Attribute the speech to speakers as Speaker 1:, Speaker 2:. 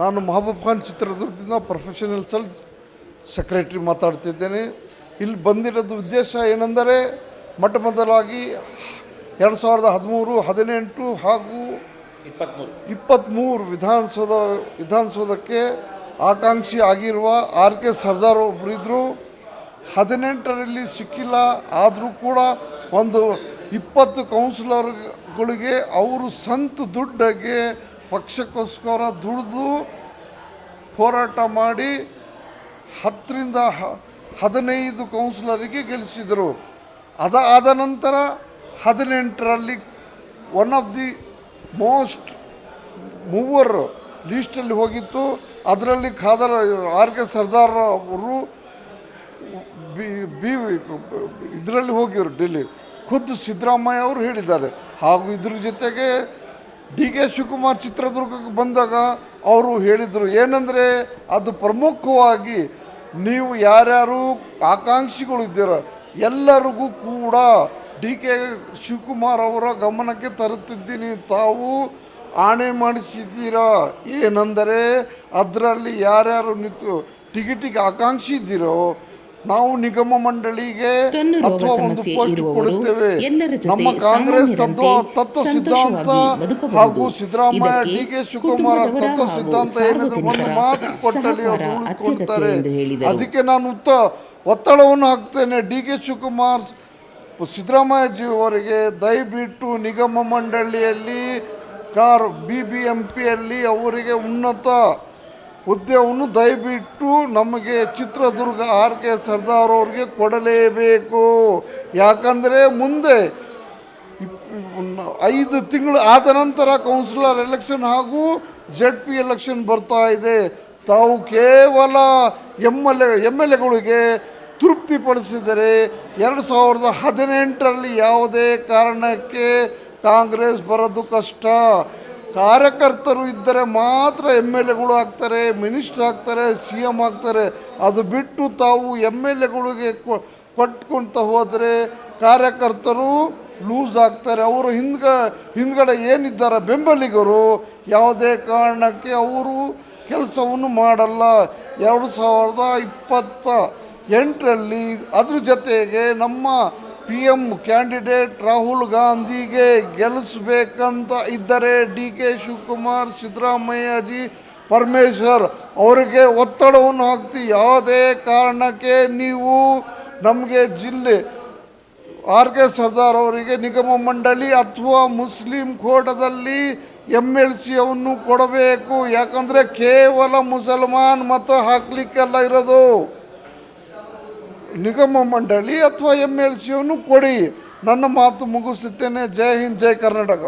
Speaker 1: ನಾನು ಮಹಬೂಬ್ ಖಾನ್ ಚಿತ್ರದುರ್ಗದಿಂದ professional secretary ಮಾತಾಡ್ತಿದ್ದೇನೆ. ಇಲ್ಲಿ ಬಂದಿರೋದು ಉದ್ದೇಶ ಏನೆಂದರೆ ಮೊದಲಾಗಿ 2013, 18 ಹಾಗೂ 23 ವಿಧಾನಸೌಧಕ್ಕೆ ಆಕಾಂಕ್ಷಿ ಆಗಿರುವ RK ಸರ್ದಾರ್ ಒಬ್ಬರಿದ್ದರು. 18ರಲ್ಲಿ ಸಿಕ್ಕಿಲ್ಲ. ಆದರೂ ಕೂಡ ಒಂದು 20 ಕೌನ್ಸಿಲರ್ಗಳಿಗೆ ಅವರು ಸ್ವಂತ ದುಡ್ಡಿಗೆ ಪಕ್ಷಕ್ಕೋಸ್ಕರ ದುಡಿದು ಹೋರಾಟ ಮಾಡಿ 10ರಿಂದ 15 ಕೌನ್ಸಿಲರಿಗೆ ಗೆಲ್ಲಿಸಿದರು. ಅದಾದ ನಂತರ 18ರಲ್ಲಿ one of the most mover ಲೀಸ್ಟಲ್ಲಿ ಹೋಗಿತ್ತು. ಅದರಲ್ಲಿ RK ಸರ್ದಾರ್ ಅವರು ಇದರಲ್ಲಿ ಹೋಗಿದ್ರು ಡೆಲ್ಲಿ. ಖುದ್ದು ಸಿದ್ದರಾಮಯ್ಯ ಅವರು ಹೇಳಿದ್ದಾರೆ. ಹಾಗೂ ಇದ್ರ ಜೊತೆಗೆ DK ಶಿವಕುಮಾರ್ ಚಿತ್ರದುರ್ಗಕ್ಕೆ ಬಂದಾಗ ಅವರು ಹೇಳಿದರು ಏನಂದರೆ, ಅದು ಪ್ರಮುಖವಾಗಿ ನೀವು ಯಾರ್ಯಾರು ಆಕಾಂಕ್ಷಿಗಳು ಇದ್ದೀರ ಎಲ್ಲರಿಗೂ ಕೂಡ DK ಶಿವಕುಮಾರ್ ಅವರ ಗಮನಕ್ಕೆ ತರುತ್ತಿದ್ದೀನಿ. ತಾವು ಆಣೆ ಮಾಡಿಸಿದ್ದೀರಾ ಏನೆಂದರೆ, ಅದರಲ್ಲಿ ಯಾರ್ಯಾರು ಟಿಕೆಟಿಗೆ ಆಕಾಂಕ್ಷಿ ಇದ್ದೀರೋ ನಾವು ನಿಗಮ ಮಂಡಳಿಗೆ ಅಥವಾ ಒಂದು ಪೋಸ್ಟ್ ಕೊಡುತ್ತೇವೆ. ನಮ್ಮ ಕಾಂಗ್ರೆಸ್ ತತ್ವ ಸಿದ್ಧಾಂತ ಹಾಗೂ ಸಿದ್ದರಾಮಯ್ಯ DK ಶಿವಕುಮಾರ್ ತತ್ವ ಸಿದ್ಧಾಂತ ಏನಿದ್ರು ಒಂದು ಮಾತು ಕೊಟ್ಟಲ್ಲಿ ಅವರು ಉಳಿದುಕೊಳ್ತಾರೆ. ಅದಕ್ಕೆ ನಾನು ಒತ್ತಡವನ್ನು ಹಾಕ್ತೇನೆ. DK ಶಿವಕುಮಾರ್ ಸಿದ್ದರಾಮಯ್ಯಜಿ ಅವರಿಗೆ ದಯವಿಟ್ಟು ನಿಗಮ ಮಂಡಳಿಯಲ್ಲಿ BBMPಯಲ್ಲಿ ಅವರಿಗೆ ಉನ್ನತ ಹುದ್ದೆಯನ್ನು ದಯವಿಟ್ಟು ನಮಗೆ ಚಿತ್ರದುರ್ಗ RK ಸರ್ದಾರ್ ಅವ್ರಿಗೆ ಕೊಡಲೇಬೇಕು. ಯಾಕಂದರೆ ಮುಂದೆ 5 ತಿಂಗಳು ಆದ ನಂತರ ಕೌನ್ಸಿಲರ್ ಎಲೆಕ್ಷನ್ ಹಾಗೂ ZP ಎಲೆಕ್ಷನ್ ಬರ್ತಾ ಇದೆ. ತಾವು ಕೇವಲ MLAಗಳಿಗೆ ತೃಪ್ತಿಪಡಿಸಿದರೆ 2018ರಲ್ಲಿ ಯಾವುದೇ ಕಾರಣಕ್ಕೆ ಕಾಂಗ್ರೆಸ್ ಬರೋದು ಕಷ್ಟ. ಕಾರ್ಯಕರ್ತರು ಇದ್ದರೆ ಮಾತ್ರ MLAಗಳು ಆಗ್ತಾರೆ, ಮಿನಿಸ್ಟರ್ ಆಗ್ತಾರೆ, CM ಆಗ್ತಾರೆ. ಅದು ಬಿಟ್ಟು ತಾವು MLAಗಳಿಗೆ ಕೊಟ್ಕೊಳ್ತಾ ಹೋದರೆ ಕಾರ್ಯಕರ್ತರು ಲೂಸ್ ಆಗ್ತಾರೆ. ಅವರು ಹಿಂದ್ಗಡೆ ಏನಿದ್ದಾರೆ ಬೆಂಬಲಿಗರು ಯಾವುದೇ ಕಾರಣಕ್ಕೆ ಅವರು ಕೆಲಸವನ್ನು ಮಾಡಲ್ಲ. 2028ರಲ್ಲಿ ಅದ್ರ ಜೊತೆಗೆ ನಮ್ಮ PM ಕ್ಯಾಂಡಿಡೇಟ್ ರಾಹುಲ್ ಗಾಂಧಿಗೆ ಗೆಲ್ಲಿಸ್ಬೇಕಂತ ಇದ್ದರೆ DK ಶಿವಕುಮಾರ್, ಸಿದ್ದರಾಮಯ್ಯಜಿ, ಪರಮೇಶ್ವರ್ ಅವರಿಗೆ ಒತ್ತಡವನ್ನು ಹಾಕ್ತೀವಿ. ಯಾವುದೇ ಕಾರಣಕ್ಕೆ ನೀವು ನಮಗೆ ಜಿಲ್ಲೆ RK ಸರ್ದಾರ್ ಅವರಿಗೆ ನಿಗಮ ಮಂಡಳಿ ಅಥವಾ ಮುಸ್ಲಿಂ ಕೋಟಾದಲ್ಲಿ MLC ಅವನ್ನು ಕೊಡಬೇಕು. ಯಾಕಂದರೆ ಕೇವಲ ಮುಸಲ್ಮಾನ್ ಮತ ಹಾಕಲಿಕ್ಕೆಲ್ಲ ಇರೋದು. ನಿಗಮ ಮಂಡಳಿ ಅಥವಾ MLC ಅನ್ನು ಕೊಡಿ. ನನ್ನ ಮಾತು ಮುಗಿಸುತ್ತೇನೆ. ಜೈ ಹಿಂದ್, ಜೈ ಕರ್ನಾಟಕ.